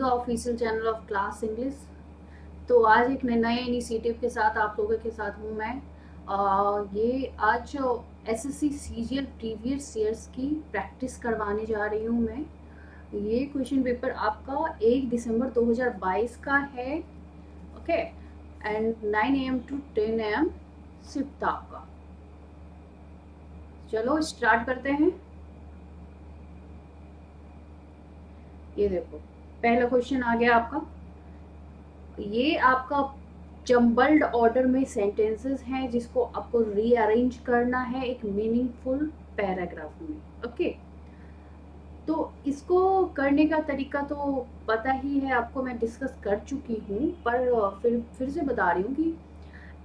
The official channel of class English. तो आज एक नए इनिशिएटिव के साथ आप लोगों के साथ हूँ मैं। ये आज एसएससी सीजीएल प्रीवियस ईयर्स की प्रैक्टिस करवाने जा रही हूँ मैं। ये क्वेश्चन पेपर आपका 1 दिसंबर 2022 का है, okay, and 9 AM to 10 AM shift था आपका। चलो स्टार्ट करते हैं। ये देखो, पहला क्वेश्चन आ गया आपका। ये आपका जम्बल्ड ऑर्डर में सेंटेंसेस हैं जिसको आपको रीअरेंज करना है एक मीनिंगफुल पैराग्राफ में, ओके। तो इसको करने का तरीका तो पता ही है आपको, मैं डिस्कस कर चुकी हूँ, पर फिर से बता रही हूँ कि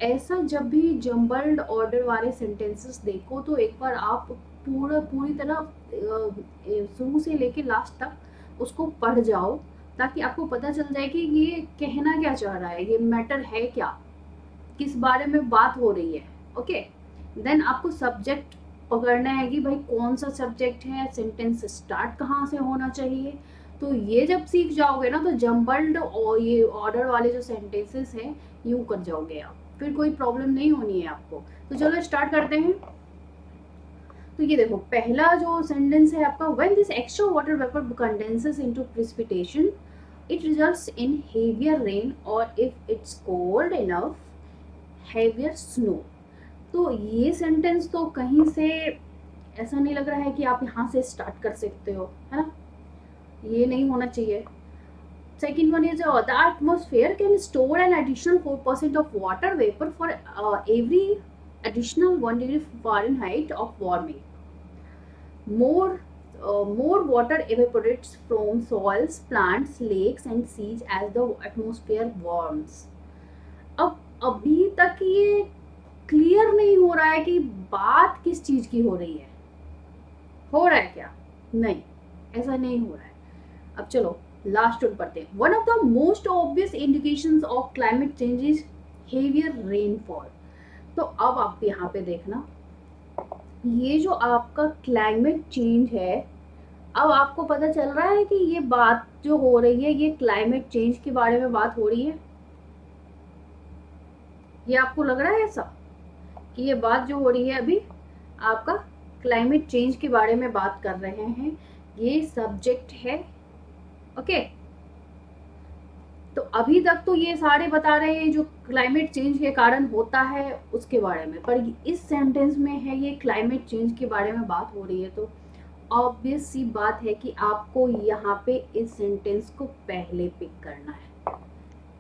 ऐसा जब भी जम्बल्ड ऑर्डर वाले सेंटेंसेस देखो तो एक बार आप पूरी तरह शुरू से लेके लास्ट तक उसको पढ़ जाओ, ताकि आपको पता चल जाए कि ये कहना क्या चाह रहा है, ये मैटर है क्या, किस बारे में बात हो रही है, ओके। देन आपको सब्जेक्ट पकड़ना है कि भाई कौन सा सब्जेक्ट है, सेंटेंस स्टार्ट कहाँ से होना चाहिए। तो ये जब सीख जाओगे ना तो जम्बल्ड और ये ऑर्डर वाले जो सेंटेंसेस हैं यूँ कर जाओगे आप, फिर कोई प्रॉब्लम नहीं होनी है आपको। तो चलो स्टार्ट करते हैं। तो ये देखो, पहला जो सेंटेंस है आपका, when this extra water vapour condenses into precipitation it results in heavier rain or if it's cold enough heavier snow। तो ये सेंटेंस तो कहीं से ऐसा नहीं लग रहा है कि आप यहाँ से स्टार्ट कर सकते हो, है ना, ये नहीं होना चाहिए। Second one is the atmosphere can store an additional 4% of water vapor for every additional 1 degree Fahrenheit of warming. More water evaporates from soils, plants, lakes and seas as the atmosphere warms। अब अभी तक ये clear नहीं हो रहा है कि बात किस चीज की हो रही है। हो रहा है क्या? नहीं, ऐसा नहीं हो रहा है। अब चलो लास्ट वन पढ़ते हैं। One of the most obvious indications of climate change is heavier rainfall. तो अब आप यहाँ पे देखना, ये जो आपका क्लाइमेट चेंज है, अब आपको पता चल रहा है कि ये बात जो हो रही है ये क्लाइमेट चेंज के बारे में बात हो रही है। ये आपको लग रहा है ऐसा कि ये बात जो हो रही है अभी आपका क्लाइमेट चेंज के बारे में बात कर रहे हैं, ये सब्जेक्ट है, ओके। तो अभी तक तो ये सारे बता रहे हैं जो क्लाइमेट चेंज के कारण होता है उसके बारे में, पर इस सेंटेंस में है ये क्लाइमेट चेंज के बारे में बात हो रही है। तो ऑब्वियस सी बात है कि आपको यहाँ पे इस सेंटेंस को पहले पिक करना है।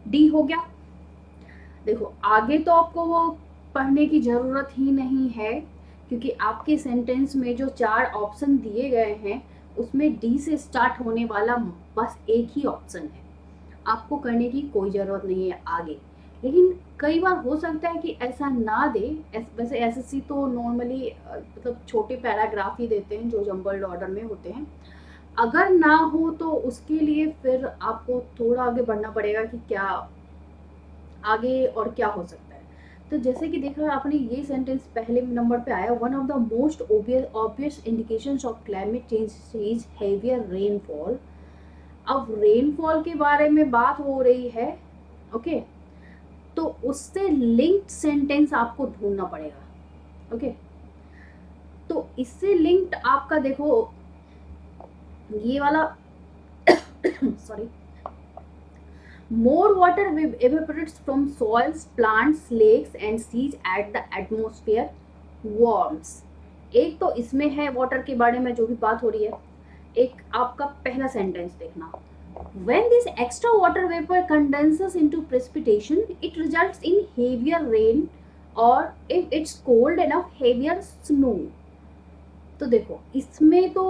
डी हो गया। देखो आगे तो आपको वो पढ़ने की ज़रूरत ही नहीं है, क्योंकि आपके सेंटेंस में जो 4 ऑप्शन दिए गए हैं उसमें डी से स्टार्ट होने वाला बस एक ही ऑप्शन है, आपको करने की कोई ज़रूरत नहीं है आगे। लेकिन कई बार हो सकता है कि ऐसा ना दे। वैसे एसएससी तो नॉर्मली मतलब छोटे पैराग्राफ ही देते हैं जो जम्बल्ड ऑर्डर में होते हैं। अगर ना हो तो उसके लिए फिर आपको थोड़ा आगे बढ़ना पड़ेगा कि क्या आगे और क्या हो सकता है। तो जैसे कि देखा आपने, ये सेंटेंस पहले नंबर पे आया, one of the most obvious indications of climate change is heavier rainfall. अब रेनफॉल के बारे में बात हो रही है, ओके, तो उससे लिंक्ड सेंटेंस आपको ढूंढना पड़ेगा, ओके। तो इससे लिंक्ड आपका देखो ये वाला sorry, more water evaporates from soils, plants, lakes and seas at the atmosphere warms। एक तो इसमें है वाटर के बारे में जो भी बात हो रही है। एक आपका पहला सेंटेंस देखना, when this extra water vapor condenses into precipitation it results in heavier rain or if it's cold enough heavier snow। तो देखो इसमें तो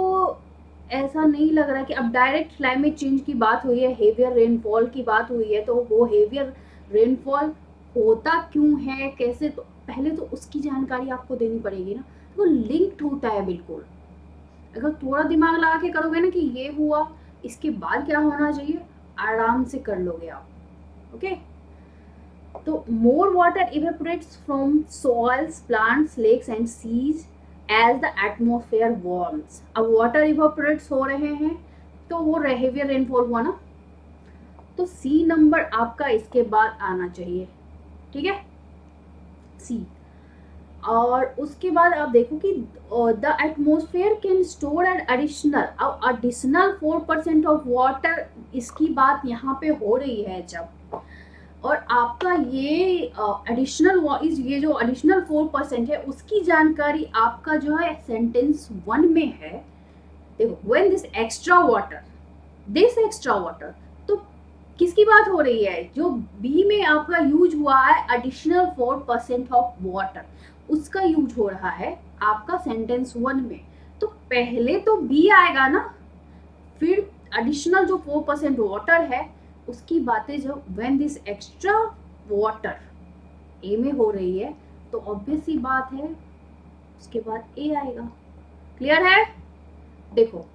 ऐसा नहीं लग रहा कि अब डायरेक्ट क्लाइमेट चेंज की बात हुई है, हेवियर रेनफॉल की बात हुई है, तो वो हेवियर रेनफॉल होता क्यों है, कैसे, तो पहले तो उसकी जानकारी आपको देनी पड़ेगी ना। तो वो लिंक्ड होता है बिल्कुल। अगर थोड़ा दिमाग लगा के करोगे ना कि ये हुआ इसके बाद क्या होना चाहिए, आराम से कर लोगे आप, ओके। तो more water evaporates from soils, plants, lakes and seas as the atmosphere warms. अब वाटर इवेपोरेट्स हो रहे हैं तो वो हेवियर रेनफॉल हुआ ना। तो सी नंबर आपका इसके बाद आना चाहिए, ठीक है, सी। और उसके बाद आप देखो कि the atmosphere can store an additional 4% of water, इसकी बात यहाँ पे हो रही है जब, और आपका ये एडिशनल ये जो एडिशनल 4% है उसकी जानकारी आपका जो है सेंटेंस 1 में है। देखो व्हेन दिस एक्स्ट्रा वाटर, तो किसकी बात हो रही है, जो बी में आपका यूज हुआ है एडिशनल 4% ऑफ वाटर, उसका यूज हो रहा है आपका सेंटेंस 1 में। तो पहले तो बी आएगा ना, फिर एडिशनल जो 4% वाटर है उसकी बातें जो व्हेन दिस एक्स्ट्रा वाटर ए में हो रही है, तो ऑब्वियस सी बात है उसके बाद ए आएगा। क्लियर है? देखो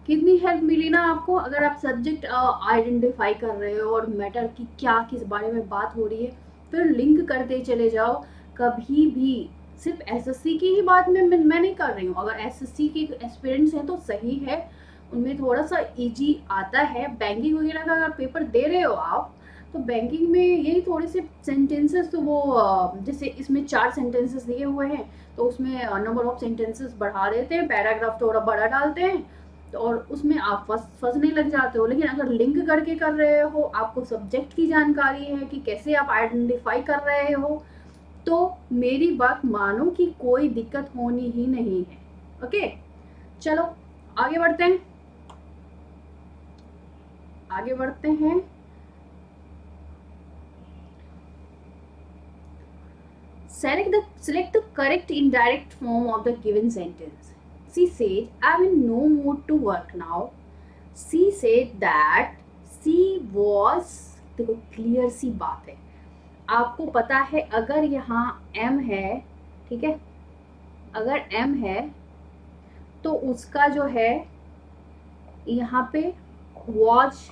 कितनी हेल्प मिली ना आपको, अगर आप सब्जेक्ट आइडेंटिफाई कर रहे हो और मैटर की क्या किस बारे में बात हो रही है, फिर लिंक करते चले जाओ। कभी भी सिर्फ एसएससी की ही बात में मैं नहीं कर रही हूँ, अगर एसएससी के एस्पिरेंट्स हैं तो सही है, उनमें थोड़ा सा इजी आता है। बैंकिंग वगैरह का अगर पेपर दे रहे हो आप, तो बैंकिंग में यही थोड़े से सेंटेंसेस, तो वो जैसे इसमें 4 सेंटेंसेस दिए हुए हैं, तो उसमें नंबर ऑफ सेंटेंसेस बढ़ा देते हैं, पैराग्राफ थोड़ा बड़ा डालते हैं, तो और उसमें आप फंसने लग जाते हो। लेकिन अगर लिंक करके कर रहे हो, आपको सब्जेक्ट की जानकारी है कि कैसे आप आइडेंटिफाई कर रहे हो, तो मेरी बात मानो कि कोई दिक्कत होनी ही नहीं है। ओके, चलो आगे बढ़ते हैं, आगे बढ़ते हैं। Select the correct indirect form of the given sentence. She said, I'm in no mood to work now. She said that she was, देखो क्लियर सी बात है, आपको पता है अगर यहाँ M है, ठीक है, अगर M है तो उसका जो है यहाँ पे was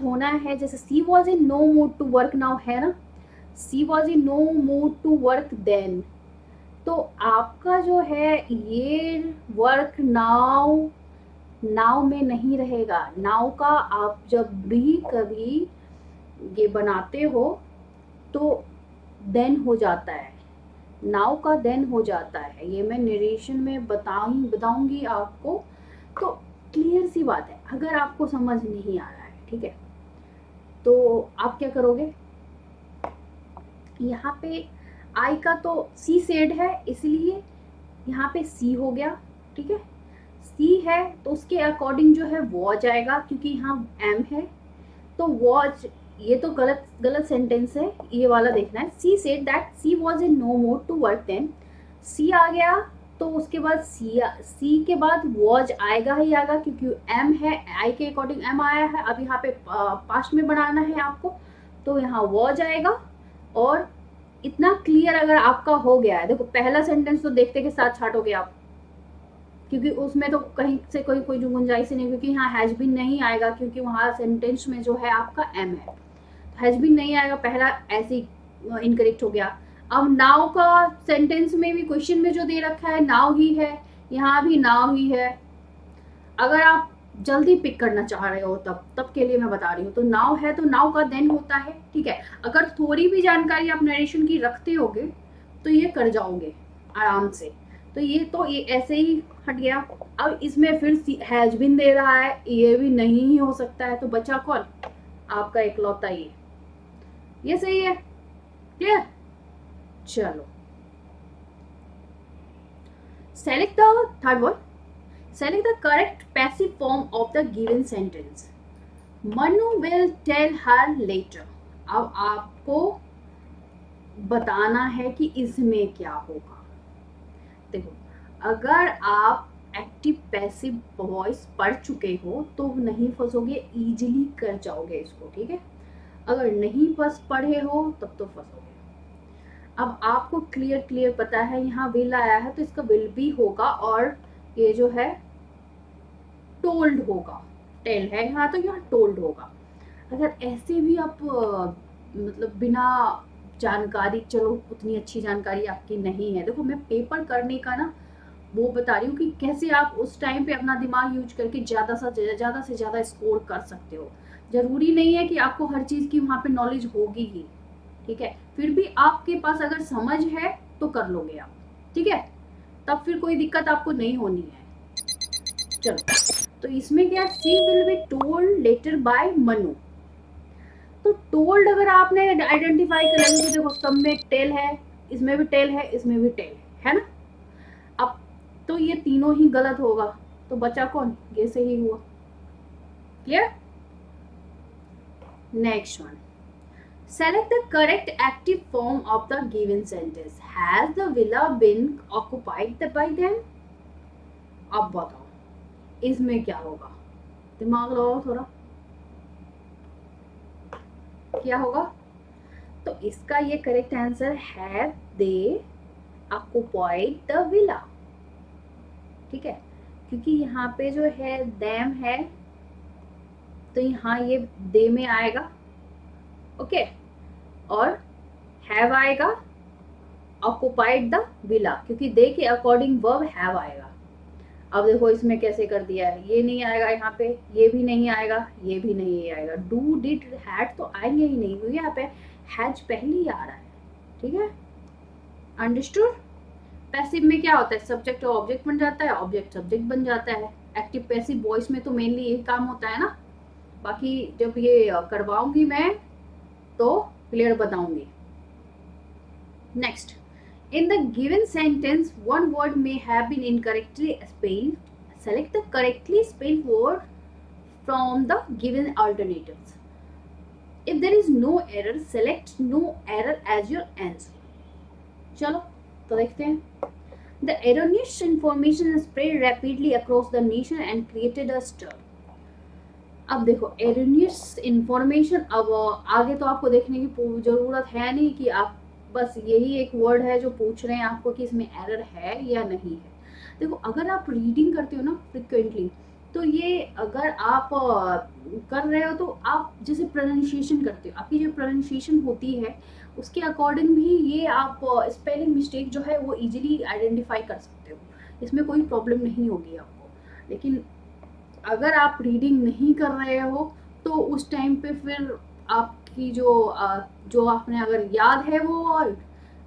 होना है। जैसे she was in no mood to work now है ना, she was in no mood to work then, तो आपका जो है ये वर्क नाउ में नहीं रहेगा। नाउ का आप जब भी कभी ये बनाते हो तो देन हो जाता है, नाउ का देन हो जाता है, ये मैं नरेशन में बताऊंगी आपको। तो क्लियर सी बात है, अगर आपको समझ नहीं आ रहा है, ठीक है, तो आप क्या करोगे, यहाँ पे आई का तो सी सेड है, इसलिए यहाँ पे सी हो गया, ठीक है, सी है तो उसके अकॉर्डिंग जो है वॉज आएगा, क्योंकि यहाँ एम है तो वॉज, ये तो गलत सेंटेंस है, ये वाला देखना है। She said that she was in no mood to work then, she आ गया तो उसके बाद सी के बाद वॉज आएगा ही आएगा, क्योंकि एम है, आई के अकॉर्डिंग एम आया है। अब यहाँ पे पास्ट में बनाना है आपको, तो यहाँ वॉज आएगा। और इतना क्लियर अगर आपका हो गया है, देखो पहला सेंटेंस तो देखते के साथ छाटोगे आप, क्योंकि उसमें तो कहीं से कोई गुंजाइश नहीं, क्योंकि यहाँ हैज बीन नहीं आएगा, क्योंकि वहाँ सेंटेंस में जो है आपका एम है, हैज बीन नहीं आएगा, पहला ऐसे इनकरेक्ट हो गया। अब नाउ का सेंटेंस में भी क्वेश्चन में जो दे रखा है नाउ ही है, यहाँ भी नाउ ही है। अगर आप जल्दी पिक करना चाह रहे हो तब के लिए मैं बता रही हूँ, तो नाउ है तो नाउ का देन होता है, ठीक है। अगर थोड़ी भी जानकारी आप नरेशन की रखते होगे तो ये कर जाओगे आराम से। तो ये ऐसे ही हट गया। अब इसमें फिर हैज बीन दे रहा है, ये भी नहीं ही हो सकता है, तो बचा कौन, आपका इकलौता ये सही है। क्लियर? चलो select the third one, select the correct passive form of the given sentence. Manu will tell her later. अब आपको बताना है कि इसमें क्या होगा। देखो अगर आप एक्टिव पैसिव वॉइस पढ़ चुके हो तो नहीं फंसोगे, इजीली कर जाओगे इसको, ठीक है। अगर नहीं पढ़े हो तब तो फंसोगे। अब आपको क्लियर पता है यहाँ विल आया है तो इसका विल भी होगा, और ये जो है टोल्ड होगा, टेल है यहाँ तो यहाँ टोल्ड होगा। अगर ऐसे भी आप मतलब बिना जानकारी, चलो उतनी अच्छी जानकारी आपकी नहीं है, देखो मैं पेपर करने का ना वो बता रही हूँ कि कैसे आप उस टाइम पे अपना दिमाग यूज करके ज़्यादा से ज़्यादा स्कोर कर सकते हो। ज़रूरी नहीं है कि आपको हर चीज़ की वहाँ पे नॉलेज होगी ही, ठीक है, फिर भी आपके पास अगर समझ है तो कर लोगे आप, ठीक है, तब फिर कोई दिक्कत आपको नहीं होनी है। चलो, तो इसमें क्या, she will be told later by Manu. तो टोल्ड अगर आपने आइडेंटिफाई कर लेंगे, देखो सब में टेल है, इसमें भी टेल है, इसमें भी टेल है ना। अब तो ये तीनों ही गलत होगा, तो बचा कौन, ये से ही हुआ। Clear. Next one, select the correct active form of the given sentence. Has the villa been occupied by them? अब बताओ इसमें क्या होगा, दिमाग लगाओ थोड़ा, क्या होगा। तो इसका ये करेक्ट आंसर है, दे occupied the villa, ठीक है, क्योंकि यहाँ पे जो है them है, तो यहाँ ये दे में आएगा, ओके, और हैव आएगा ऑक्युपाइड द विला, क्योंकि दे के अकॉर्डिंग वर्ब हैव आएगा। अब देखो इसमें कैसे कर दिया है, ये नहीं आएगा यहाँ पे, ये भी नहीं आएगा, ये भी नहीं आएगा, डू डिड हैड तो आएंगे ही नहीं, क्योंकि यहाँ पे हैज पहले ही आ रहा है, ठीक है, अंडरस्टूड। पैसिव में क्या होता है, सब्जेक्ट और ऑब्जेक्ट बन जाता है, ऑब्जेक्ट सब्जेक्ट बन जाता है। एक्टिव पैसिव वॉइस में तो मेनली यही काम होता है ना, बाकी जब ये करवाऊंगी मैं तो क्लियर बताऊंगी। Next, in the given sentence one word may have been incorrectly spelled. Select the correctly spelled word from the given alternatives. If there is no error, select no error as your answer. चलो तो देखते हैं। The erroneous information spread rapidly across the nation and created a stir. अब देखो erroneous information, अब आगे तो आपको देखने की जरूरत है नहीं कि आप बस यही एक वर्ड है जो पूछ रहे हैं आपको कि इसमें एरर है या नहीं है। देखो अगर आप रीडिंग करते हो ना फ्रिक्वेंटली, तो ये अगर आप कर रहे हो तो आप जैसे प्रोनाउंसिएशन करते हो, आपकी जो प्रोनाउंसिएशन होती है उसके अकॉर्डिंग भी ये आप स्पेलिंग मिस्टेक जो है वो इजीली आइडेंटिफाई कर सकते हो, इसमें कोई प्रॉब्लम नहीं होगी आपको। लेकिन अगर आप रीडिंग नहीं कर रहे हो तो उस टाइम पे फिर आपकी जो आपने अगर याद है वो वर्ड,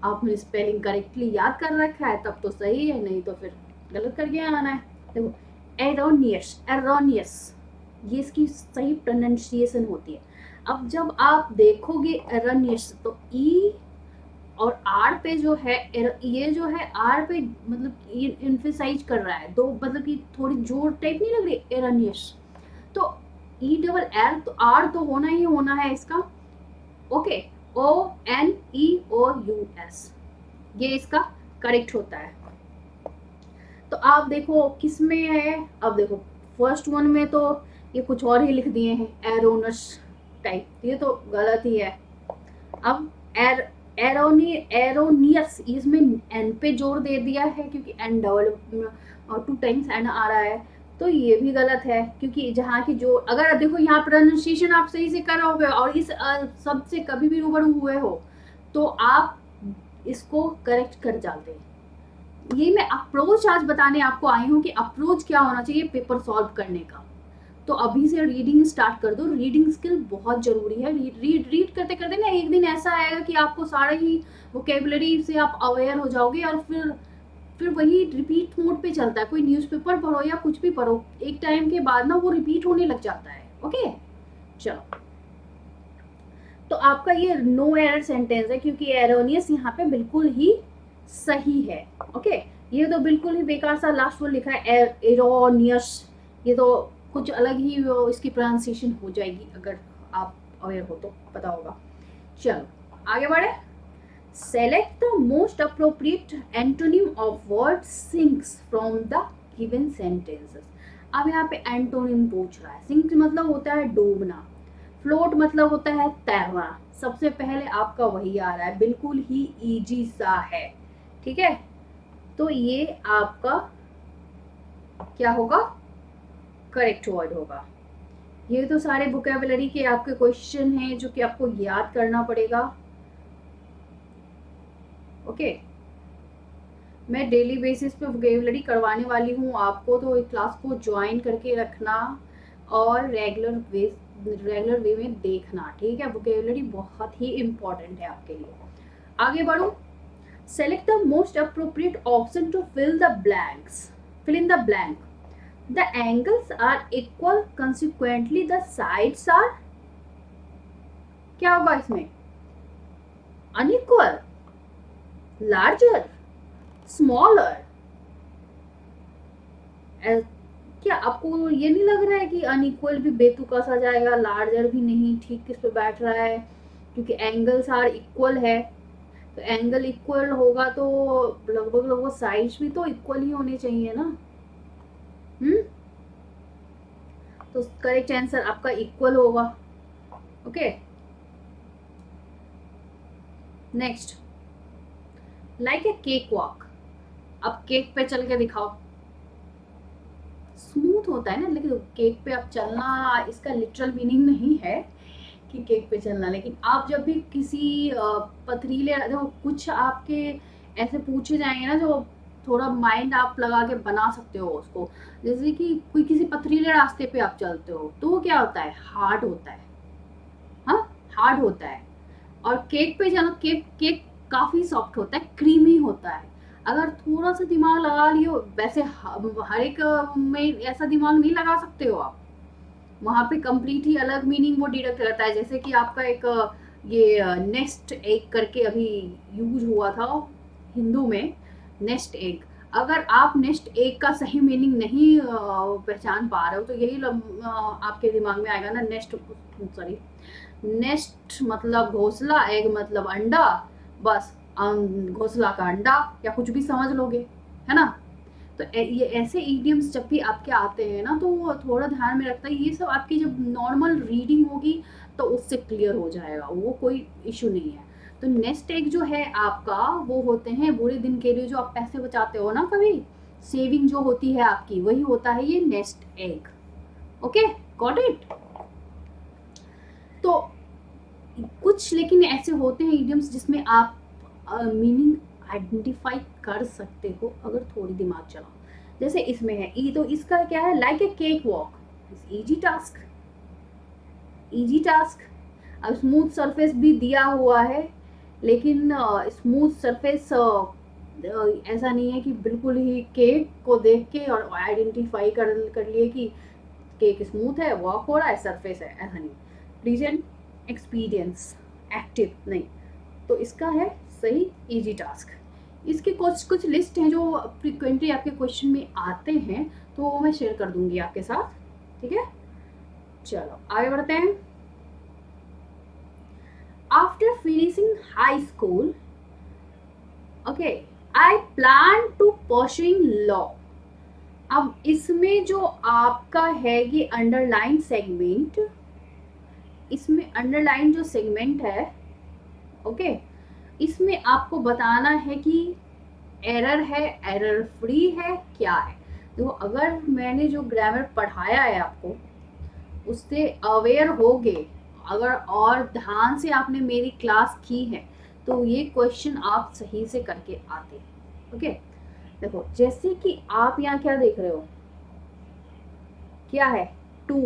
आपने स्पेलिंग करेक्टली याद कर रखा है तब तो सही है, नहीं तो फिर गलत करके आना है। देखो एरोनियस, एरोनियस ये इसकी सही प्रोनाउंसिएशन होती है। अब जब आप देखोगे एरोनियस तो ई और आर पे जो है, ये जो है आर पे मतलब ये इन्फेसाइज कर रहा है, तो मतलब कि थोड़ी जोर टाइप नहीं लग रही एरोनियस, तो ई डबल एल तो आर तो होना ही होना है इसका, ओके, ओ एन ई ओ यू एस, ये इसका करेक्ट होता है। तो आप देखो किस में है, अब देखो फर्स्ट वन में तो ये कुछ और ही लिख दिए हैं एरोनस टाइप, ये तो गलत ही है। अब एरोनियस इसमें एन पे जोर दे दिया है क्योंकि एन डबल 2 टाइम्स एन आ रहा है, तो ये भी गलत है, क्योंकि जहाँ की जो अगर देखो यहाँ प्रोनाउंसिएशन आप सही से करोगे और इस शब्द से कभी भी रूबरू हुए हो तो आप इसको करेक्ट कर जाते हैं। ये मैं अप्रोच आज बताने आपको आई हूँ कि अप्रोच क्या होना चाहिए पेपर सॉल्व करने का। तो अभी से रीडिंग स्टार्ट कर दो, रीडिंग स्किल बहुत जरूरी है। रीड करते करते ना एक दिन ऐसा आएगा कि आपको सारे ही वोकेबुलरी से आप अवेयर हो जाओगे और फिर वही रिपीट मोड पे चलता है। कोई न्यूज़पेपर पढ़ो या कुछ भी पढ़ो, एक टाइम के बाद ना वो रिपीट होने लग जाता है। ओके चलो, तो आपका ये नो एरर सेंटेंस है क्योंकि एरोनियस यहाँ पे बिल्कुल ही सही है। ओके, ये तो बिल्कुल ही बेकार सा लास्ट वर्ड लिखा है एरोनियस, ये तो कुछ अलग ही इसकी प्रोनाउंसिएशन हो जाएगी, अगर आप अवेयर हो तो पता होगा। चलो आगे बढ़े। Select the most appropriate antonym of word sinks from the given sentences. अब यहाँ पे एंटोनिम पूछ रहा है। सिंक मतलब होता है डूबना, फ्लोट मतलब होता है तैरना। सबसे पहले आपका वही आ रहा है, बिल्कुल ही इजी सा है, ठीक है। तो ये आपका क्या होगा, करेक्ट वर्ड होगा। ये तो सारे वोकैबुलरी के आपके क्वेश्चन हैं जो कि आपको याद करना पड़ेगा। ओके, मैं डेली बेसिस पे वोकेबलरी करवाने वाली हूँ आपको, तो इस क्लास को ज्वाइन करके रखना और रेगुलर वे में देखना, ठीक है। वोकेबलरी बहुत ही इम्पॉर्टेंट है आपके लिए। आगे बढ़ो। Select the most appropriate option to fill in the blank. The angles are equal, consequently the sides are, क्या होगा इसमें? Unequal, larger, smaller. क्या आपको ये नहीं लग रहा है कि अनइक्वल भी बेतुका सा जाएगा, लार्जर भी नहीं ठीक किस पे बैठ रहा है, क्योंकि एंगल्स आर इक्वल है। तो एंगल इक्वल होगा तो लगभग लगभग साइड्स भी तो इक्वल ही होने चाहिए ना। तो करेक्ट आंसर आपका इक्वल होगा। Okay, next, like a cake walk. अब केक पे चल के दिखाओ। स्मूथ होता है ना, लेकिन केक पे अब चलना इसका लिटरल मीनिंग नहीं है कि केक पे चलना, लेकिन आप जब भी किसी पथरीले, देखो कुछ आपके ऐसे पूछे जाएंगे ना जो थोड़ा माइंड आप लगा के बना सकते हो उसको। जैसे कि कोई किसी पथरीले रास्ते पे आप चलते हो तो वो क्या होता है? हार्ड होता है। हाँ, हार्ड होता है। और केक पे चलो, केक केक काफी सॉफ्ट होता है, क्रीमी होता है। अगर थोड़ा सा दिमाग लगा लियो, वैसे हर एक में ऐसा दिमाग नहीं लगा सकते हो आप, वहां पे कंप्लीट ही अलग मीनिंग वो डिडक्ट करता है। जैसे कि आपका एक ये नेस्ट एग करके अभी यूज हुआ था हिंदू में, नेस्ट एग। अगर आप नेस्ट एग का सही मीनिंग नहीं पहचान पा रहे हो तो यही आपके दिमाग में आएगा ना, नेस्ट, सॉरी, नेस्ट मतलब घोंसला, एग मतलब अंडा, बस घोंसला का अंडा या कुछ भी समझ लोगे, है ना। तो ये ऐसे ईडियम्स जब भी आपके आते हैं ना, तो वो थोड़ा ध्यान में रखता है। ये सब आपकी जब नॉर्मल रीडिंग होगी तो उससे क्लियर हो जाएगा, वो कोई इशू नहीं है। तो नेस्ट एग जो है आपका, वो होते हैं बुरे दिन के लिए जो आप पैसे बचाते हो ना, कभी सेविंग जो होती है आपकी, वही होता है ये nest egg. Okay, got it. तो कुछ लेकिन ऐसे होते हैं इडियम्स जिसमें आप मीनिंग आइडेंटिफाई कर सकते हो अगर थोड़ी दिमाग चलाओ। जैसे इसमें है ई, तो इसका क्या है? Like a cake walk, easy task, easy task. अब स्मूथ सरफेस भी दिया हुआ है, लेकिन स्मूथ सरफेस ऐसा नहीं है कि बिल्कुल ही केक को देख के और आइडेंटिफाई कर लिए कि केक स्मूथ है, वॉक हो रहा है, सरफेस है, ऐसा नहीं। प्रेजेंट एक्सपीरियंस, एक्टिव नहीं। तो इसका है सही इजी टास्क। इसके कुछ कुछ लिस्ट हैं जो फ्रिक्वेंटली आपके क्वेश्चन में आते हैं, तो वो मैं शेयर कर दूंगी आपके साथ, ठीक है। चलो आगे बढ़ते हैं। After finishing high school, okay, I plan to pursuing law. अब इसमें जो आपका है ये अंडरलाइन सेगमेंट, इसमें अंडरलाइन जो सेगमेंट है, ओके, इसमें आपको बताना है कि एरर है, एरर फ्री है, क्या है। तो अगर मैंने जो ग्रामर पढ़ाया है आपको उससे अवेयर हो गए, अगर और ध्यान से आपने मेरी क्लास की है, तो ये क्वेश्चन आप सही से करके आते हैं। ओके, देखो जैसे कि आप यहाँ क्या देख रहे हो, क्या है? टू,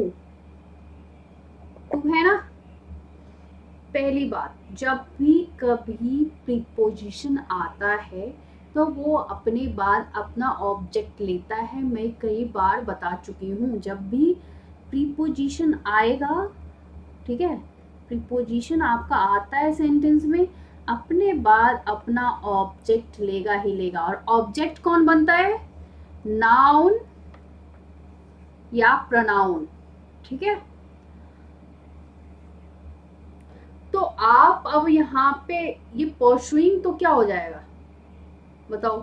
टू है ना। पहली बात, जब भी कभी प्रीपोजिशन आता है तो वो अपने बाद अपना ऑब्जेक्ट लेता है। मैं कई बार बता चुकी हूँ, जब भी प्रीपोजिशन आएगा, ठीक है, प्रीपोजिशन आपका आता है सेंटेंस में, अपने बाद अपना ऑब्जेक्ट लेगा ही लेगा। और ऑब्जेक्ट कौन बनता है? नाउन या प्रोनाउन, ठीक है। तो आप अब यहाँ पे ये परसुइंग तो क्या हो जाएगा बताओ?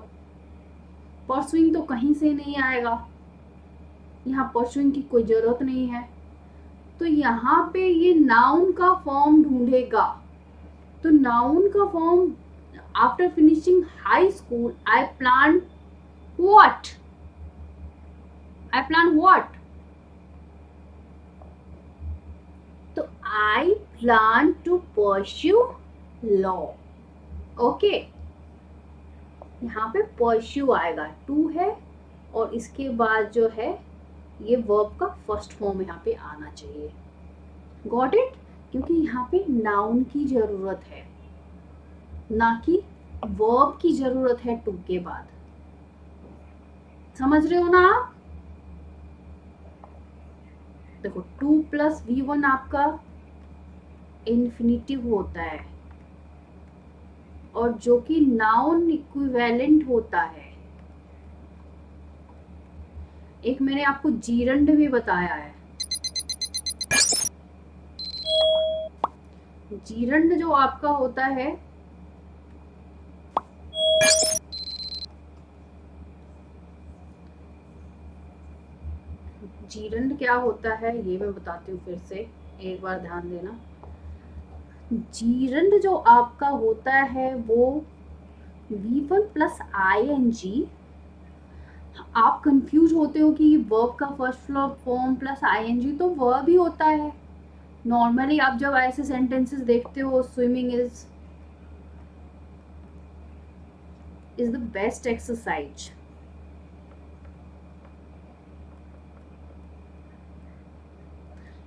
परसुइंग तो कहीं से नहीं आएगा, यहाँ परसुइंग की कोई जरूरत नहीं है। तो यहाँ पे ये नाउन का फॉर्म ढूंढेगा। तो नाउन का form, after finishing high school I plan what, I plan what, तो I plan to pursue law. Okay, यहाँ पे परस्यू आएगा, टू है और इसके बाद जो है ये वर्ब का फर्स्ट फॉर्म यहाँ पे आना चाहिए। Got it? क्योंकि यहाँ पे नाउन की जरूरत है, ना कि वर्ब की जरूरत है टू के बाद। समझ रहे हो ना आप? देखो 2 + V1 आपका इन्फिनिटिव होता है और जो कि नाउन इक्विवेलेंट होता है। एक मैंने आपको जीरंड भी बताया है। जीरंड जो आपका होता है जीरंड क्या होता है ये मैं बताती हूँ फिर से, एक बार ध्यान देना। जीरंड जो आपका होता है वो V1 + ing। आप कंफ्यूज होते हो कि वर्ब का फर्स्ट फॉर्म प्लस ing, तो वर्ब ही होता है। नॉर्मली आप जब ऐसे सेंटेंसेस देखते हो, swimming is the best exercise.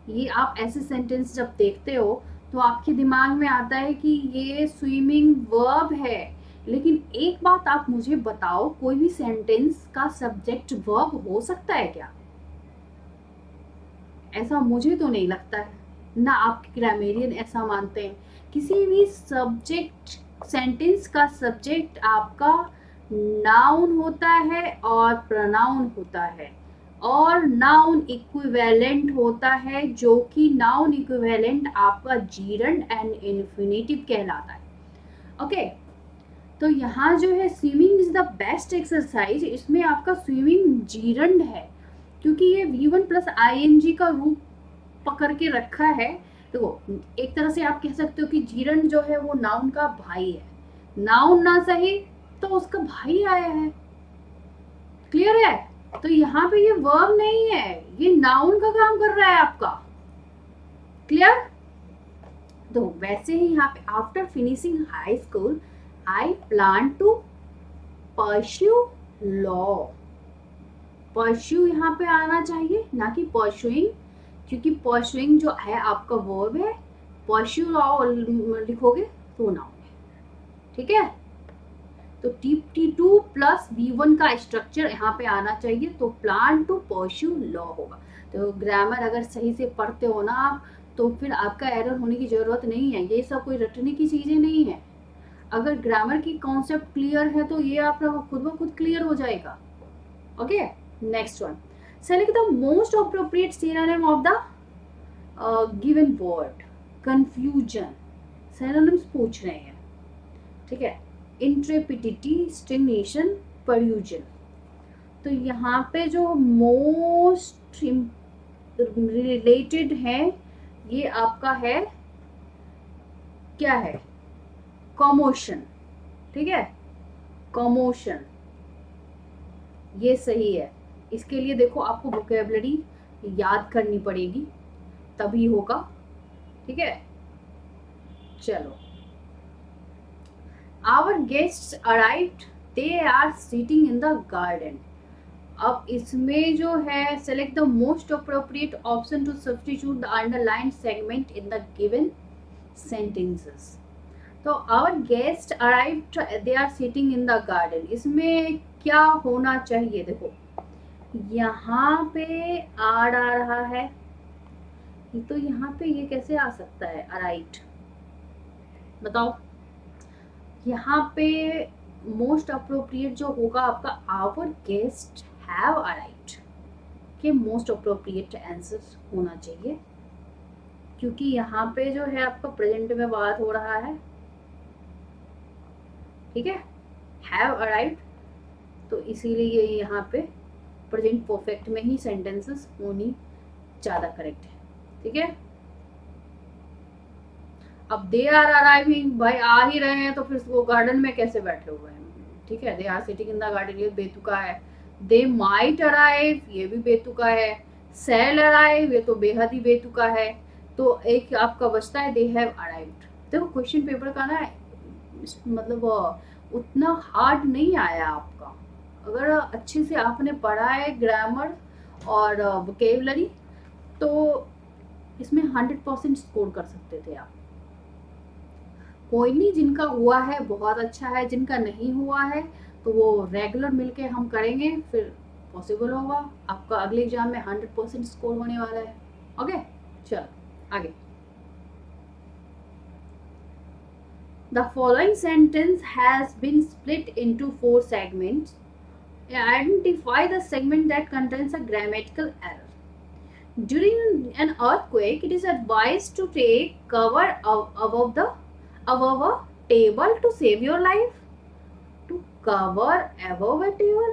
ये आप ऐसे सेंटेंस जब देखते हो तो आपके दिमाग में आता है कि ये स्विमिंग वर्ब है, लेकिन एक बात आप मुझे बताओ, कोई भी सेंटेंस का सब्जेक्ट वर्ब हो सकता है क्या? ऐसा मुझे तो नहीं लगता है, ना आपके ग्रामेरियन ऐसा मानते हैं। किसी भी सब्जेक्ट सेंटेंस का सब्जेक्ट आपका नाउन होता है और प्रोनाउन होता है, और नाउन इक्विवेलेंट होता है, जो कि नाउन इक्विवेलेंट आपका जीरंड एंड इन्फिनिटिव कहलाता है। ओके, तो यहाँ जो है swimming is the best exercise, इसमें आपका स्विमिंग जीरंड है क्योंकि ये V1 + ing का रूप पकड़ के रखा है। तो एक तरह से आप कह सकते हो कि जीरंड जो है वो नाउन का भाई है, नाउन ना सही तो उसका भाई आया है। क्लियर है? तो यहाँ पे ये वर्ब नहीं है, ये नाउन का काम कर रहा है आपका। क्लियर? तो वैसे ही यहाँ पे after finishing high school I plan to pursue law. Pursue यहाँ पे आना चाहिए, ना कि परस्यूइंग, क्योंकि परस्यूइंग जो है आपका वर्ब है, परस्यू लॉ लिखोगे तो नाउन है। ठीक है? तो T2 + V1 का स्ट्रक्चर यहाँ पे आना चाहिए, तो प्लान टू परस्यू लॉ होगा। तो ग्रामर अगर सही से पढ़ते हो ना आप, तो फिर आपका एरर होने की जरूरत नहीं है। ये सब कोई रटने की चीजें नहीं है। अगर ग्रामर की कॉन्सेप्ट क्लियर है तो ये आपका खुद ब खुद क्लियर हो जाएगा। Okay, next one, select the most appropriate synonym of the given word. Confusion synonyms पूछ रहे हैं। ठीक है, इंट्रेपिडिटी, स्टिग्नेशन, परयूजन। तो यहाँ पे जो मोस्ट रिलेटेड है ये आपका है, क्या है? कॉमोशन। ठीक है, कॉमोशन ये सही है। इसके लिए देखो आपको वोकैबुलरी याद करनी पड़ेगी, तभी होगा। ठीक है, चलो, our guests arrived, they are sitting in the garden. अब इसमें जो है select the most appropriate option to substitute the underline segment in the given sentences. तो our guest arrived, they are sitting in the garden, इसमें क्या होना चाहिए? देखो यहाँ पे आर आ रहा है, तो यहाँ पे ये कैसे आ सकता है अराइव्ड? बताओ। यहाँ पे मोस्ट अप्रोप्रिएट जो होगा आपका आवर गेस्ट हैव अराइव्ड के मोस्ट अप्रोप्रिएट आंसर होना चाहिए, क्योंकि यहाँ पे जो है आपका प्रेजेंट में बात हो रहा है। ठीक है, हैव अराइव्ड, तो इसीलिए यहाँ पे प्रेजेंट परफेक्ट में ही सेंटेंसेस होनी ज़्यादा करेक्ट है। ठीक है, अब दे आर अराइविंग, भाई आ ही रहे हैं तो फिर वो गार्डन में कैसे बैठे हुए हैं? ठीक है, they are sitting in the garden, ये बेतुका है। दे माइट अराइव, ये भी बेतुका है। सेल अराइव, ये तो बेहद ही बेतुका है। तो एक आपका बचता है दे हैव अराइव्ड। देखो क्वेश्चन पेपर का ना मतलब उतना हार्ड नहीं आया आपका। अगर अच्छे से आपने पढ़ा है ग्रामर और वोकेबलरी तो इसमें 100% स्कोर कर सकते थे आप। कोई नहीं, जिनका हुआ है बहुत अच्छा है, जिनका नहीं हुआ है तो वो रेगुलर मिलके हम करेंगे, फिर पॉसिबल होगा आपका अगले एग्जाम में 100% स्कोर होने वाला है। ओके, चलो आगे। The following sentence has been split into 4 segments. Identify the segment that contains a grammatical error. During an earthquake, it is advised to take cover above a table to save your life. To cover above a table,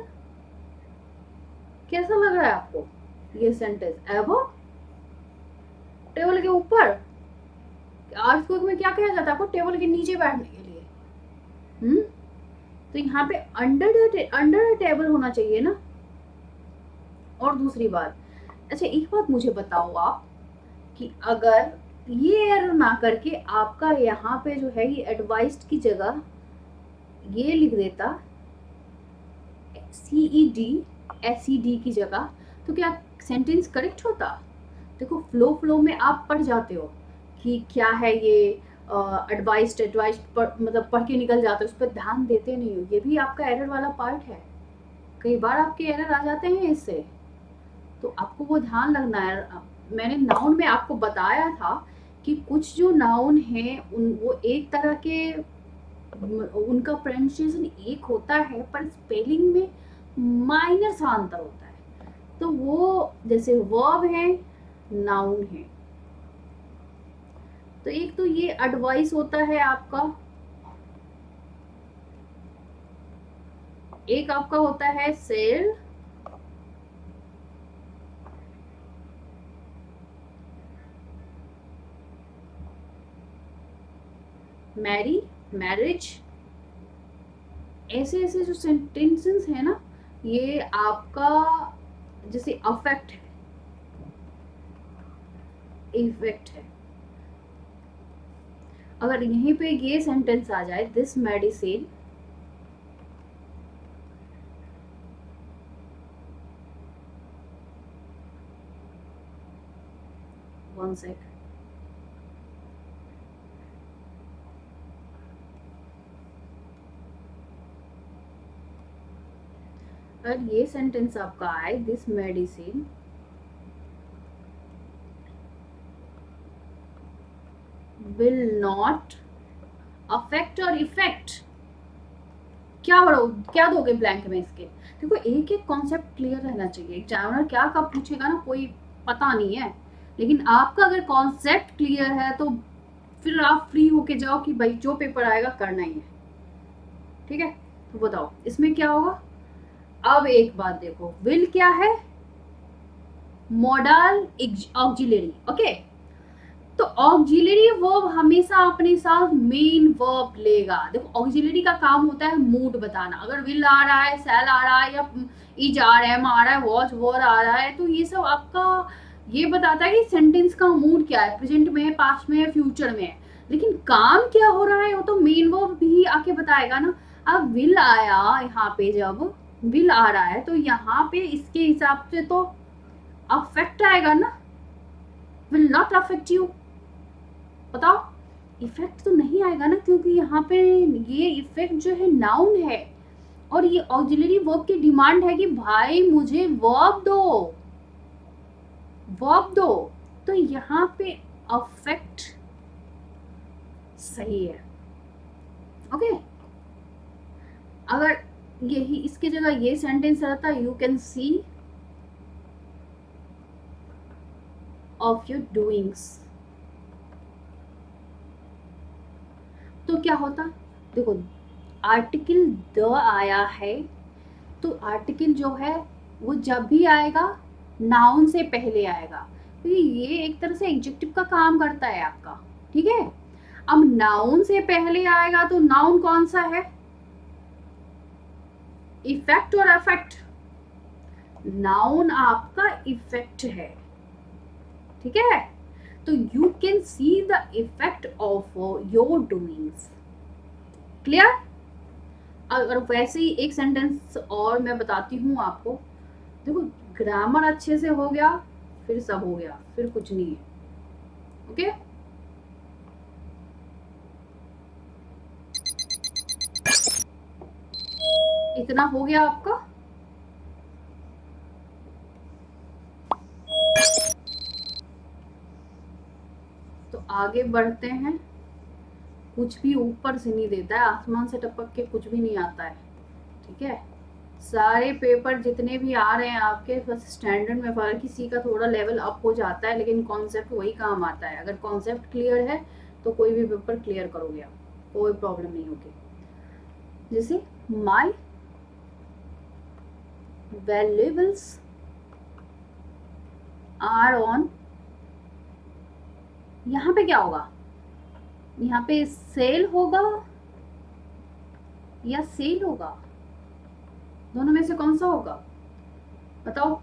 कैसा लग रहा है आपको ये sentence? above table के ऊपर? Earthquake में क्या कहा जाता है आपको? टेबल के नीचे बैठने के लिए। तो यहाँ पे अंडर टेबल होना चाहिए ना। और दूसरी बात, अच्छा एक बात मुझे बताओ आप कि अगर ये एरर ना करके आपका यहाँ पे जो है ये एडवाइस्ड की जगह ये लिख देता CED की जगह, तो क्या सेंटेंस करेक्ट होता? देखो फ्लो में आप पढ़ जाते हो कि क्या है ये एडवाइस्ड मतलब पढ़ के निकल जाते हो, उस पर ध्यान देते नहीं हो। ये भी आपका एरर वाला पार्ट है। कई बार आपके एरर आ जाते हैं इससे, तो आपको वो ध्यान रखना है। मैंने नाउन में आपको बताया था कि कुछ जो नाउन है वो एक तरह के उनका प्रोनाउंसिएशन एक होता है पर स्पेलिंग में माइनर सा अंतर होता है। तो वो जैसे वर्ब है, नाउन है। तो एक तो ये एडवाइस होता है आपका, एक आपका होता है सेल, मैरी, मैरिज। ऐसे ऐसे जो सेंटेंसेस है ना, ये आपका जैसे अफेक्ट है, इफेक्ट है। अगर यहीं पे ये सेंटेंस आ जाए, दिस मेडिसिन वन सेक, अगर ये सेंटेंस आपका आए, this medicine will not affect or effect, क्या दोगे ब्लैंक में इसके? देखो एक एक कॉन्सेप्ट क्लियर रहना चाहिए। एग्जामिनर क्या कब पूछेगा ना कोई पता नहीं है, लेकिन आपका अगर कॉन्सेप्ट क्लियर है तो फिर आप फ्री होके जाओ कि भाई जो पेपर आएगा करना ही है। ठीक है, तो बताओ इसमें क्या होगा। अब एक बात देखो, विल क्या है? Model auxiliary. ओके, तो ऑक्सिलरी वर्ब हमेशा अपने साथ मेन वर्ब लेगा। देखो ऑक्सिलरी का काम होता है मूड बताना। अगर विल आ रहा है, सेल आ रहा है, या इज आ रहा है, एम आ रहा है, वॉच वर आ रहा है, तो ये सब आपका ये बताता है कि सेंटेंस का मूड क्या है, प्रेजेंट में है, पास्ट में है, फ्यूचर में है। लेकिन काम क्या हो रहा है वो तो मेन वर्ब भी आके बताएगा ना। अब विल आया यहाँ पे, जब विल आ रहा है तो यहाँ पे इसके हिसाब से तो अफेक्ट आएगा ना, विल नॉट अफेक्ट यू। बताओ, इफेक्ट तो नहीं आएगा ना, क्योंकि यहाँ पे ये इफेक्ट जो है नाउन है और ये ऑक्सिलरी वर्ब की डिमांड है कि भाई मुझे वर्ब दो, वर्ब दो। तो यहाँ पे अफेक्ट सही है। ओके, अगर यही इसके जगह ये सेंटेंस रहता, you can see of your doings, तो क्या होता? देखो आर्टिकल द आया है, तो आर्टिकल जो है वो जब भी आएगा नाउन से पहले आएगा, क्योंकि ये एक तरह से एडजेक्टिव का काम करता है आपका। ठीक है, अब नाउन से पहले आएगा तो नाउन कौन सा है? इफेक्ट और अफेक्ट? नाउन आपका इफेक्ट है। ठीक है, तो you can see the effect of your doings. Clear? अगर वैसे ही एक सेंटेंस और मैं बताती हूँ आपको, देखो ग्रामर अच्छे से हो गया फिर सब हो गया, फिर कुछ नहीं है। ओके, इतना हो गया आपका। तो आगे बढ़ते हैं। कुछ भी ऊपर से नहीं देता है, आसमान से टपक के कुछ भी नहीं आता है, ठीक है। सारे पेपर जितने भी आ रहे हैं आपके, बस स्टैंडर्ड में फर्क, किसी का थोड़ा लेवल अप हो जाता है, लेकिन कॉन्सेप्ट वही काम आता है। अगर कॉन्सेप्ट क्लियर है तो कोई भी पेपर क्लियर करोगे आप, कोई प्रॉब्लम नहीं होगी। जैसे माई वैल्यूएबल्स आर ऑन, यहाँ पे क्या होगा, यहाँ पे सेल होगा या सेल होगा, दोनों में से कौन सा होगा बताओ।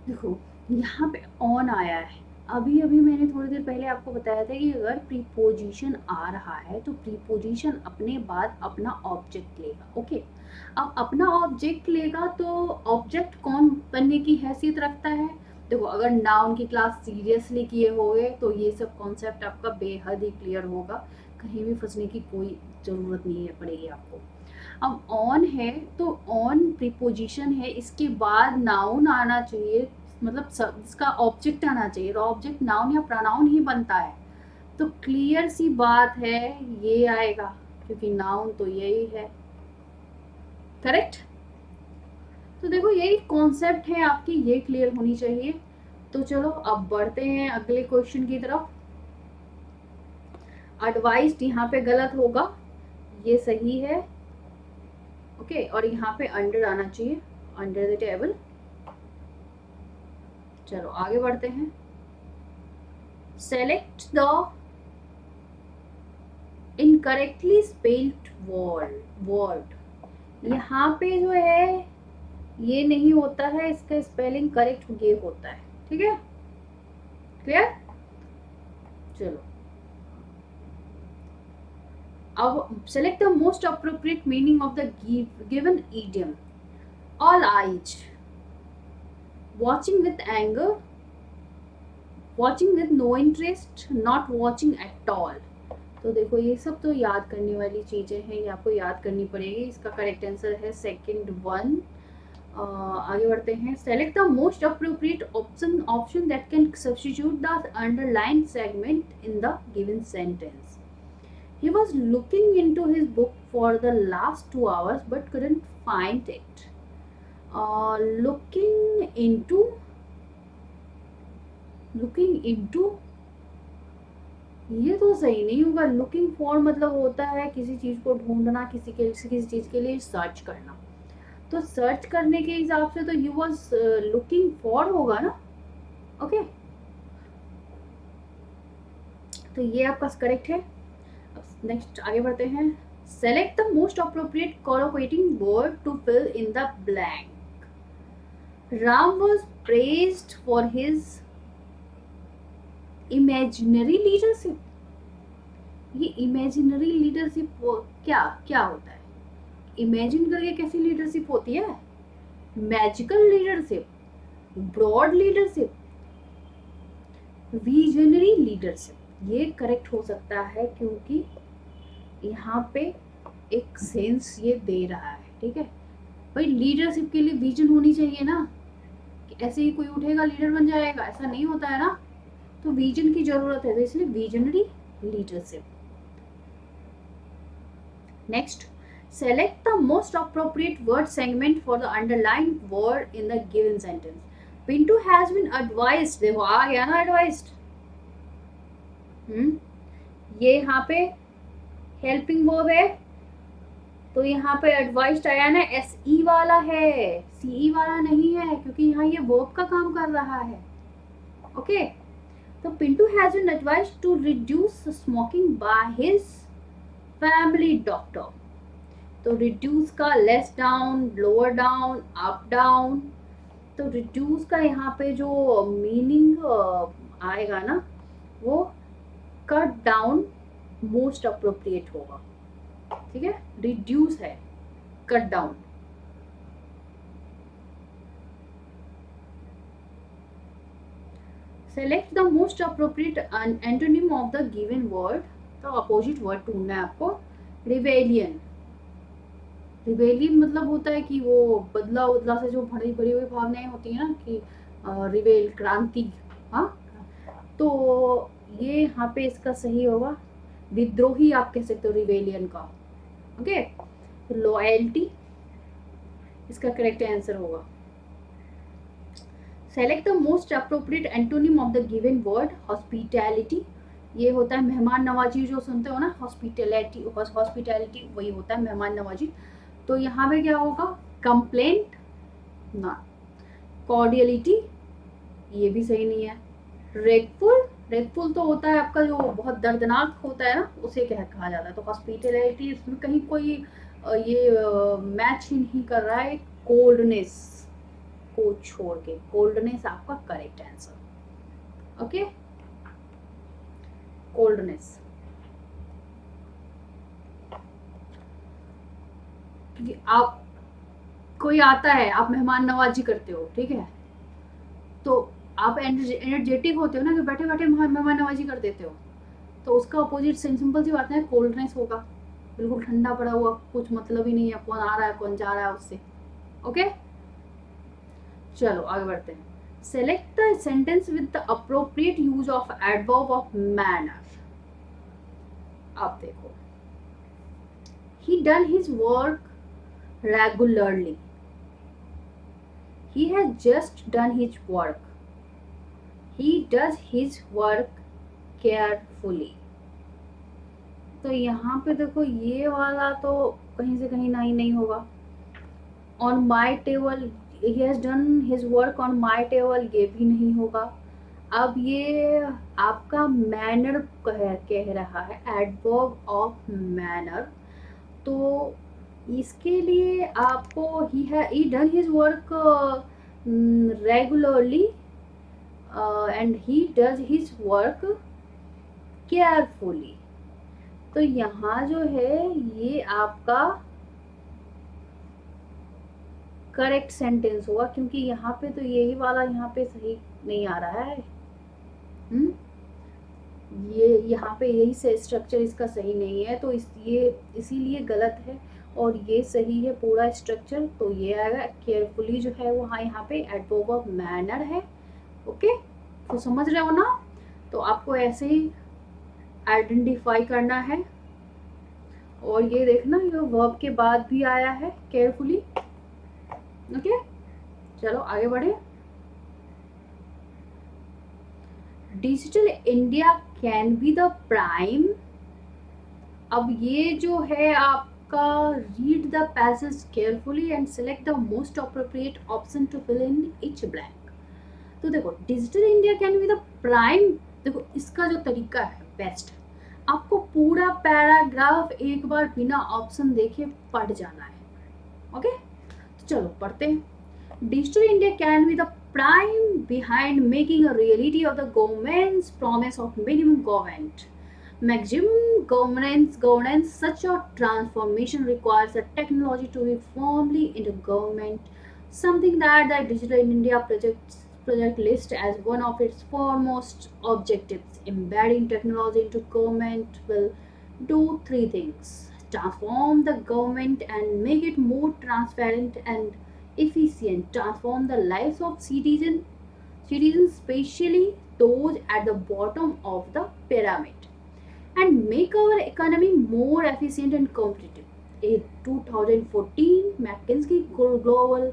देखो यहाँ पे ऑन आया है, अभी अभी मैंने थोड़ी देर पहले आपको बताया था कि अगर प्रीपोजिशन आ रहा है तो प्रीपोजिशन अपने बाद अपना ऑब्जेक्ट लेगा। ओके, अब अपना ऑब्जेक्ट लेगा तो ऑब्जेक्ट कौन बनने की हैसियत रखता है। देखो अगर नाउन की क्लास सीरियसली किए होगे तो ये सब कॉन्सेप्ट आपका बेहद ही क्लियर होगा, कहीं भी फंसने की कोई ज़रूरत नहीं है पड़ेगी आपको। अब ऑन है तो ऑन प्रीपोजिशन है, इसके बाद नाउन आना चाहिए, मतलब इसका ऑब्जेक्ट आना चाहिए, तो ऑब्जेक्ट नाउन या प्रोनाउन ही बनता है। तो क्लियर सी बात है ये आएगा, क्योंकि नाउन तो यही है, करेक्ट। तो देखो यही कॉन्सेप्ट है आपकी, ये क्लियर होनी चाहिए। तो चलो अब बढ़ते हैं अगले क्वेश्चन की तरफ। एडवाइस्ड यहाँ पे गलत होगा, ये सही है। ओके, और यहाँ पे अंडर आना चाहिए, अंडर द टेबल। चलो आगे बढ़ते हैं। Select the incorrectly spelled word, यहाँ पे जो है ये नहीं होता है, इसका स्पेलिंग करेक्ट ये होता है, ठीक है, क्लियर। चलो अब select the most appropriate meaning of the given idiom. All eyes, watching with anger, watching with no interest, not watching at all। तो देखो ये सब तो याद करने वाली चीजें हैं, ये आपको याद करनी पड़ेगी। इसका करेक्ट आंसर है सेकंड वन। आगे बढ़ते हैं। Select the most appropriate option that can substitute the underline segment in the given sentence. He was looking into his book for the last 2 hours but couldn't find it। Looking into ये तो सही नहीं होगा। Looking for मतलब होता है किसी चीज को ढूंढना, किसी चीज के लिए सर्च करना। तो सर्च करने के हिसाब से तो ही वॉज लुकिंग फॉर होगा ना। ओके, तो ये आपका करेक्ट है। अब नेक्स्ट आगे बढ़ते हैं। Select the most appropriate collocating word to fill in the blank. Ram was praised for his imaginary leadership। ये imaginary leadership क्या क्या होता है? इमेजिन करके कैसी लीडरशिप होती है? Magical leadership, broad leadership, visionary leadership. ये करेक्ट हो सकता है क्योंकि यहाँ पे एक सेंस ये दे रहा है, ठीक है भाई। लीडरशिप के लिए विजन होनी चाहिए ना, कि ऐसे ही कोई उठेगा लीडर बन जाएगा, ऐसा नहीं होता है ना। तो विजन की जरूरत है, तो इसलिए visionary leadership. Next, select the most appropriate word segment for the underline word in the given sentence. Pintu has been advised, देखो आ गया ना एडवाइज्ड। ये यहाँ पे हेल्पिंग वर्ब है, तो यहाँ पे एडवाइस्ड आया ना, SE वाला है, CE वाला नहीं है, क्योंकि यहाँ ये वर्ब का काम कर रहा है। ओके, तो Pintu has been advised to reduce smoking by his family doctor. तो रिड्यूस का less down, lower down, up down. तो रिड्यूस का यहाँ पे जो मीनिंग आएगा ना, वो कट डाउन मोस्ट अप्रोप्रिएट होगा। ठीक है, रिड्यूस है, cut down. Select the most appropriate antonym of the given word, तो अपोजिट वर्ड ढूंढना है आपको। रिबेलियन, रिबेलियन मतलब होता है कि वो बदला बदला से जो भरी भरी हुई भावनाएं होती हैं ना, कि रिबेल, क्रांति। हाँ, तो ये यहाँ पे इसका सही होगा विद्रोही, आप कह सकते हो रिबेलियन का। ओके, लॉयल्टी इसका करेक्ट आंसर होगा। Select the most appropriate antonym of the given word. Hospitality, ये होता है मेहमान नवाजी, जो सुनते हो ना, हॉस्पिटैलिटी, हॉस्पिटैलिटी वही होता है मेहमान नवाजी। तो यहाँ पे क्या होगा, कंप्लेंट ना। कॉर्डियलिटी, ये भी सही नहीं है। रेगफुल, रेगफुल तो होता है आपका जो बहुत दर्दनाक होता है ना, उसे क्या कहा जाता है। तो हॉस्पिटैलिटी, इसमें कहीं कोई ये मैच ही नहीं कर रहा है कोल्डनेस को छोड़ के। कोल्डनेस आपका करेक्ट आंसर। Okay, coldness. क्योंकि आप, कोई आता है, आप मेहमान नवाजी करते हो, ठीक है, तो आप एनर्जेटिक होते हो ना, कि बैठे बैठे मेहमान नवाजी कर देते हो, तो उसका अपोजिट सिंपल सी बात है, कोल्डनेस होगा। बिल्कुल ठंडा पड़ा हुआ, कुछ मतलब ही नहीं है, कौन आ रहा है कौन जा रहा है उससे। ओके, चलो आगे बढ़ते हैं। Select the sentence with the appropriate use of adverb of manner. आप देखो, he done his work regularly, he has just done his work, he does his work carefully। तो यहाँ पे देखो, ये वाला तो कहीं से कहीं नहीं होगा। On my table, he has done his work on my table, ये भी नहीं होगा। अब ये आपका मैनर कह रहा है, एडवर्ब ऑफ मैनर, तो इसके लिए आपको he done his work regularly and he does his work carefully। तो यहाँ जो है ये आपका करेक्ट सेंटेंस होगा, क्योंकि यहाँ पे तो यही वाला यहाँ पे सही नहीं आ रहा है। ये यहाँ पे यही से स्ट्रक्चर इसका सही नहीं है, तो ये इसीलिए गलत है, और ये सही है पूरा स्ट्रक्चर। तो ये आएगा केयरफुली, जो है वो हाँ यहाँ पे एडवर्ब ऑफ मैनर है। ओके, तो समझ रहे हो ना। तो आपको ऐसे ही आइडेंटिफाई करना है, और ये देखना ये वर्ब के बाद भी आया है केयरफुली। ओके, चलो आगे बढ़े। Digital India can be the prime. अब ये जो है आपका, read the passage carefully and select the most appropriate option to fill in each blank. तो देखो, digital India can be the prime, देखो इसका जो तरीका है बेस्ट, आपको पूरा पैराग्राफ एक बार बिना ऑप्शन देखे पढ़ जाना है। ओके, तो चलो पढ़ते हैं। Digital India can be the prime behind making a reality of the government's promise of minimum government. Maximum governance, such a transformation requires the technology to be firmly into government, something that the Digital India project lists as one of its foremost objectives. Embedding technology into government will do three things: transform the government and make it more transparent and efficient, transform the lives of citizens, especially those at the bottom of the pyramid, and make our economy more efficient and competitive. A 2014 McKinsey Global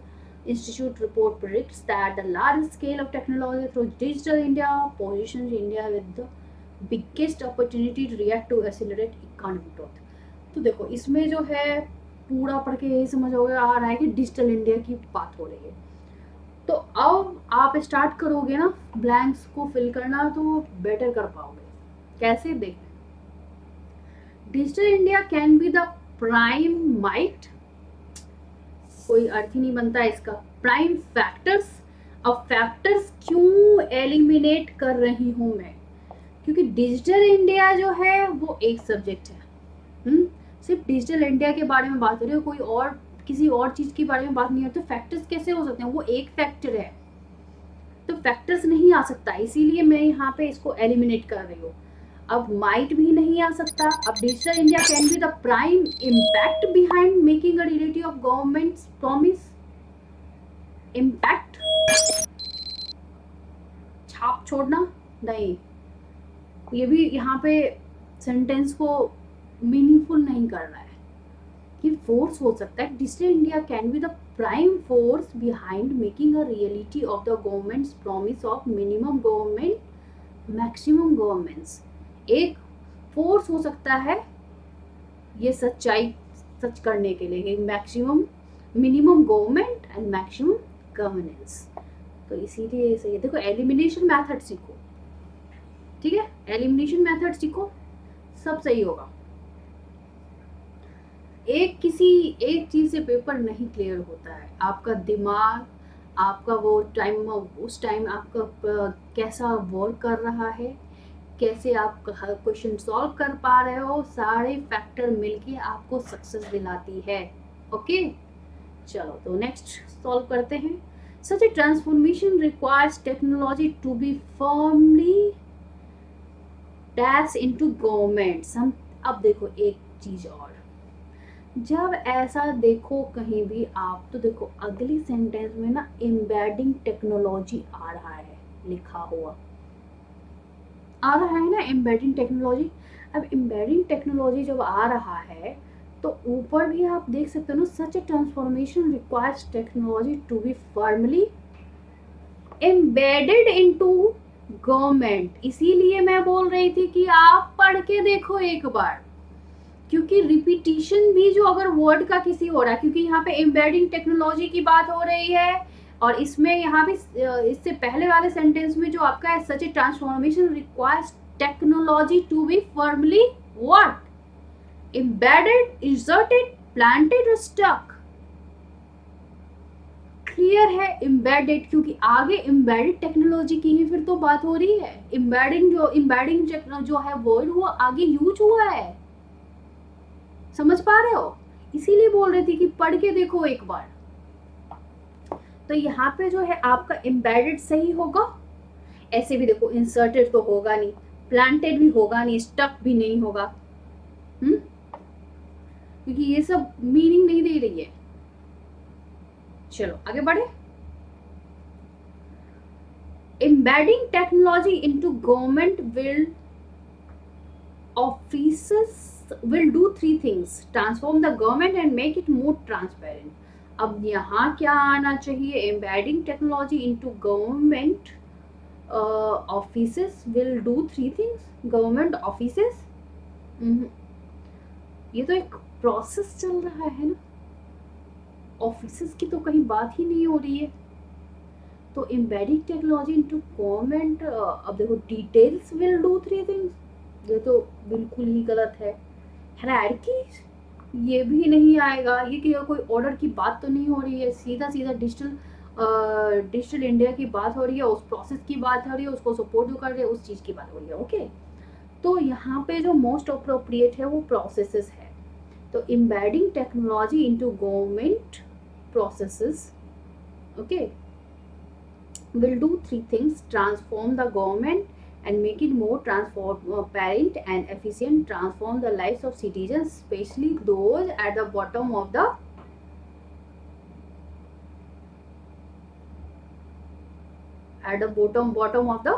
Institute report predicts that the large scale of technology through Digital India positions India with the biggest opportunity to react to accelerate economic growth। तो देखो, इसमें जो है पूरा पढ़ के यही समझ आ रहा है कि डिजिटल इंडिया की बात हो रही है। तो अब आप स्टार्ट करोगे ना ब्लैंक्स को फिल करना, तो बेटर कर पाओगे। कैसे, देख, digital India can be the prime might, कोई अर्थ ही नहीं बनता है इसका। प्राइम फैक्टर्स, अब फैक्टर्स क्यों एलिमिनेट कर रही हूं मैं, क्योंकि डिजिटल इंडिया जो है वो एक सब्जेक्ट है। सिर्फ डिजिटल इंडिया के बारे में बात हो रही है, कोई और किसी और चीज़ के बारे में बात नहीं है, तो फैक्टर्स कैसे हो सकते हैं? वो एक फैक्टर है, तो फैक्टर्स नहीं आ सकता, इसीलिए मैं यहाँ पे इसको एलिमिनेट कर रही हूँ। अब माइट भी नहीं आ सकता। अब digital India can be the prime impact behind making a reality of government promise. Impact, छाप छोड़ना नहीं, ये भी यहाँ पे सेंटेंस को मीनिंगफुल नहीं कर रहा है। ये फोर्स हो सकता है, digital India can be the prime force behind making a reality of the governments promise of minimum government maximum governments. एक फोर्स हो सकता है ये सच्चाई सच करने के लिए, maximum minimum government and maximum governance. तो इसीलिए सही है। देखो एलिमिनेशन मेथड सीखो, ठीक है, एलिमिनेशन मेथड सीखो, सब सही होगा। एक चीज से पेपर नहीं क्लियर होता है, आपका दिमाग, आपका वो टाइम, उस टाइम आपका कैसा वर्क कर रहा है, कैसे आप क्वेश्चन सॉल्व कर पा रहे हो, सारे फैक्टर मिलके आपको सक्सेस दिलाती है। ओके, चलो तो नेक्स्ट सॉल्व करते हैं। Such a transformation requires technology to be firmly taps into governments. हम अब देखो एक चीज और, जब ऐसा देखो कहीं भी आप, तो देखो अगली सेंटेंस में ना एम्बेडिंग टेक्नोलॉजी आ रहा है, लिखा हुआ आ रहा है ना एम्बेडिंग टेक्नोलॉजी। अब एम्बेडिंग टेक्नोलॉजी जब आ रहा है तो ऊपर भी आप देख सकते हो ना, such a transformation requires technology to be firmly embedded into government. इसीलिए मैं बोल रही थी कि आप पढ़ के देखो एक बार, क्योंकि रिपीटिशन भी जो अगर वर्ड का किसी हो रहा है, क्योंकि यहाँ पे एम्बेडिंग टेक्नोलॉजी की बात हो रही है, और इसमें यहाँ भी इससे पहले वाले सेंटेंस में जो आपका है, such a transformation requires technology to be firmly what embedded, inserted, planted और स्टक। क्लियर है एम्बेडेड, क्योंकि आगे एम्बेडेड टेक्नोलॉजी की ही फिर तो बात हो रही है। एम्बेडिंग जो है वर्ड वो आगे यूज हुआ है, समझ पा रहे हो? इसीलिए बोल रही थी कि पढ़ के देखो एक बार। तो यहाँ पे जो है आपका एम्बेडेड सही होगा। ऐसे भी देखो इंसर्टेड तो होगा नहीं, प्लांटेड भी होगा नहीं, स्टक भी नहीं होगा, क्योंकि ये सब मीनिंग नहीं दे रही है। चलो आगे बढ़े। Embedding technology into government will do three things: transform the government and make it more transparent. अब यहाँ क्या आना चाहिए? embedding technology into government offices will do three things. government offices, ये तो एक प्रोसेस चल रहा है ना, ऑफिसेस की तो कहीं बात ही नहीं हो रही है। तो embedding technology into government, अब देखो details will do three things, ये तो बिल्कुल ही गलत है। हायरार्की ये भी नहीं आएगा, ये कि कोई ऑर्डर की बात तो नहीं हो रही है, सीधा सीधा डिजिटल इंडिया की बात हो रही है, उस प्रोसेस की बात हो रही है, उसको सपोर्ट जो कर रहे हैं उस चीज़ की बात हो रही है। ओके, तो यहाँ पे जो मोस्ट अप्रोप्रिएट है वो प्रोसेसेस है। तो embedding technology into government processes, okay, will do three things: transform the government and make it more transparent and efficient, transform the lives of citizens, especially those at the bottom of the bottom of the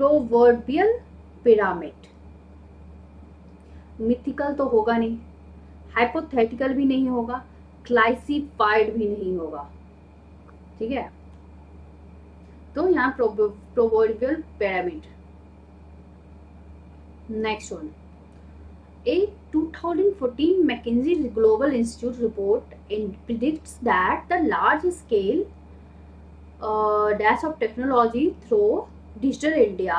proverbial pyramid। Mythical तो होगा नहीं, hypothetical भी नहीं होगा, classified भी नहीं होगा, ठीक है। तो यहाँ proverbial pyramid. Next one, a 2014 McKinsey Global Institute report predicts that the large scale dash of technology through digital India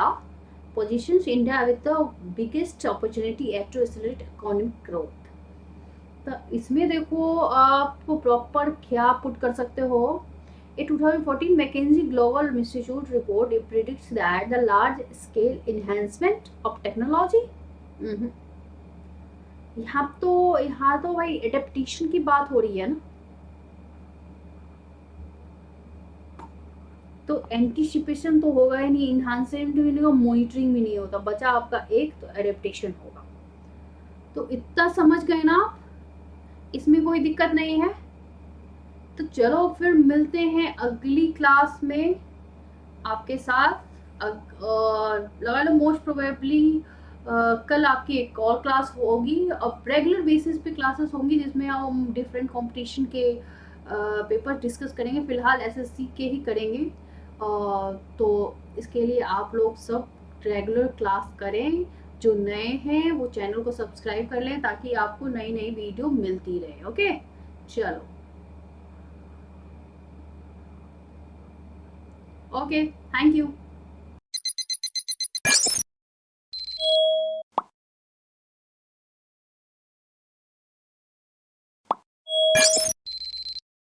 positions India with the biggest opportunity yet to accelerate economic growth। तो इसमें देखो आप proper क्या put कर सकते हो। A 2014 McKinsey Global Institute report predicts that the large-scale enhancement of technology यहाँ तो भाई एडेप्टेशन की बात हो रही है ना, तो एंटीसिपेशन तो होगा ही नहीं, इन्हांसमेंट भी नहीं होगा, मॉनिटरिंग भी नहीं होता, बचा आपका एक तो एडेप्टेशन होगा। तो इतना समझ गए ना आप, इसमें कोई दिक्कत नहीं है। तो चलो फिर मिलते हैं अगली क्लास में आपके साथ। लगा लो मोस्ट प्रोबेबली कल आपकी एक और क्लास होगी। अब रेगुलर बेसिस पे क्लासेस होंगी जिसमें हम डिफरेंट कंपटीशन के पेपर डिस्कस करेंगे, फिलहाल एसएससी के ही करेंगे। तो इसके लिए आप लोग सब रेगुलर क्लास करें, जो नए हैं वो चैनल को सब्सक्राइब कर लें ताकि आपको नई नई वीडियो मिलती रहे। ओके, चलो, ओके, थैंक यू।